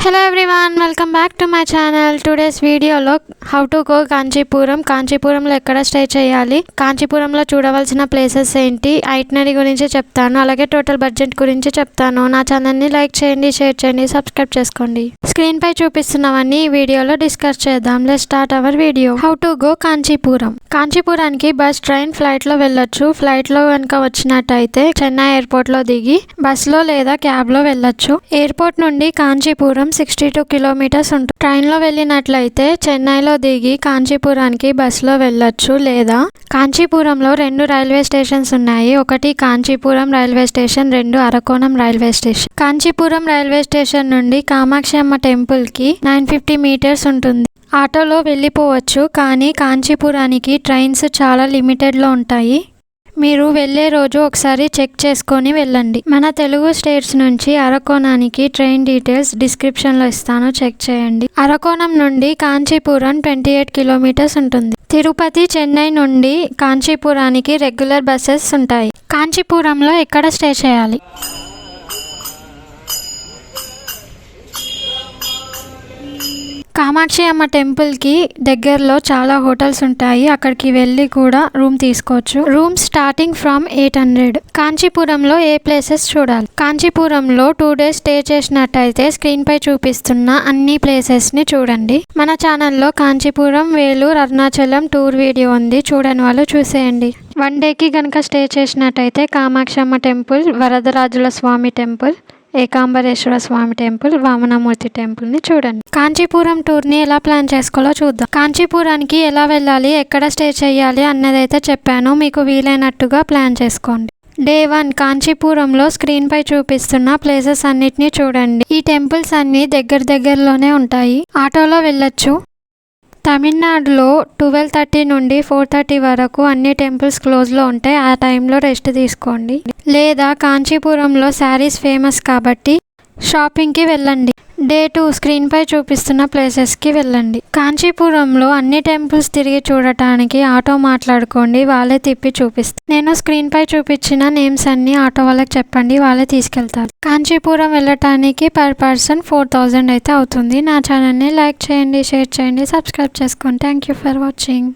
Hello everyone, welcome back to my channel. Today's video లో how to go కాంచీపురంలో ఎక్కడ stay చేయాలి, కాంచీపురంలో చూడవలసిన ప్లేసెస్ ఏంటి, ఐటినరీ గురించి చెప్తాను, అలాగే టోటల్ బడ్జెట్ గురించి చెప్తాను. నా ఛానల్ని లైక్ చేయండి, షేర్ చేయండి, సబ్స్క్రైబ్ చేసుకోండి. స్క్రీన్ పై చూపిస్తున్నవన్నీ ఈ వీడియోలో డిస్కస్ చేద్దాం. Let's start our video. How to go కాంచీపురానికి బస్, ట్రైన్, ఫ్లైట్ లో వెళ్ళొచ్చు. ఫ్లైట్ లో కనుక వచ్చినట్టయితే చెన్నై ఎయిర్పోర్ట్ లో దిగి బస్ లో లేదా క్యాబ్ లో వెళ్ళొచ్చు. ఎయిర్పోర్ట్ నుండి కాంచీపురం 62 కిలోమీటర్స్ ఉంటుంది. ట్రైన్ లో వెళ్ళినట్లయితే చెన్నైలో దిగి కాంచీపురానికి బస్ లో వెళ్ళొచ్చు. లేదా కాంచీపురంలో 2 రైల్వే స్టేషన్స్ ఉన్నాయి. ఒకటి Kanchipuram railway station, 2 Arakkonam railway station. Kanchipuram railway station నుండి కామాక్షి అమ్మ టెంపుల్ కి 950 మీటర్స్ ఉంటుంది. ఆటోలో వెళ్ళిపోవచ్చు, కానీ కాంచీపురానికి ట్రైన్స్ చాలా లిమిటెడ్ లో ఉంటాయి. మీరు వెళ్ళే రోజు ఒకసారి చెక్ చేసుకొని వెళ్ళండి. మన తెలుగు స్టేట్స్ నుంచి అరకోణానికి ట్రైన్ డీటెయిల్స్ డిస్క్రిప్షన్లో ఇస్తాను, చెక్ చేయండి. అరకోణం నుండి కాంచీపురం 28 కిలోమీటర్స్ ఉంటుంది. తిరుపతి, చెన్నై నుండి కాంచీపురానికి రెగ్యులర్ బస్సెస్ ఉంటాయి. కాంచీపురంలో ఎక్కడ స్టే చేయాలి? కామాక్షి అమ్మ టెంపుల్కి దగ్గరలో చాలా హోటల్స్ ఉంటాయి. అక్కడికి వెళ్ళి కూడా రూమ్ తీసుకోవచ్చు. Room starting from 800. కాంచీపురంలో ఏ ప్లేసెస్ చూడాలి? కాంచీపురంలో 2 days స్టే చేసినట్టయితే స్క్రీన్ పై చూపిస్తున్న అన్ని ప్లేసెస్ ని చూడండి. మన ఛానల్లో కాంచీపురం, వేలూరు, అరుణాచలం టూర్ వీడియో ఉంది, చూడని వాళ్ళు చూసేయండి. 1 dayకి కనుక స్టే చేసినట్టయితే కామాక్షి అమ్మ టెంపుల్, వరదరాజుల స్వామి టెంపుల్, ఏకాంబరేశ్వర స్వామి టెంపుల్, వామనమూర్తి టెంపుల్ ని చూడండి. కాంచీపురం టూర్ ని ఎలా ప్లాన్ చేసుకోవాలో చూద్దాం. కాంచీపురానికి ఎలా వెళ్ళాలి, ఎక్కడ స్టే చేయాలి అన్నదైతే చెప్పాను. మీకు వీలైనట్టుగా ప్లాన్ చేసుకోండి. Day 1 కాంచీపురంలో స్క్రీన్ పై చూపిస్తున్న ప్లేసెస్ అన్నిటినీ చూడండి. ఈ టెంపుల్స్ అన్ని దగ్గరలోనే ఉంటాయి. ఆటోలో వెళ్ళొచ్చు. తమిళనాడులో 12:30 నుండి 4:30 వరకు అన్ని టెంపుల్స్ క్లోజ్లో ఉంటాయి. ఆ టైంలో రెస్ట్ తీసుకోండి. లేదా కాంచీపురంలో శారీస్ ఫేమస్ కాబట్టి షాపింగ్కి వెళ్ళండి. Day 2 స్క్రీన్ పై చూపిస్తున్న ప్లేసెస్కి వెళ్ళండి. కాంచీపురంలో అన్ని టెంపుల్స్ తిరిగి చూడటానికి ఆటో మాట్లాడుకోండి, వాళ్ళే తిప్పి చూపిస్తారు. నేను స్క్రీన్ పై చూపించిన నేమ్స్ అన్ని ఆటో వాళ్ళకి చెప్పండి, వాళ్ళే తీసుకెళ్తారు. కాంచీపురం వెళ్ళటానికి per person 4000 అయితే అవుతుంది. నా ఛానల్ని లైక్ చేయండి, షేర్ చేయండి, సబ్స్క్రైబ్ చేసుకోండి. Thank you for watching.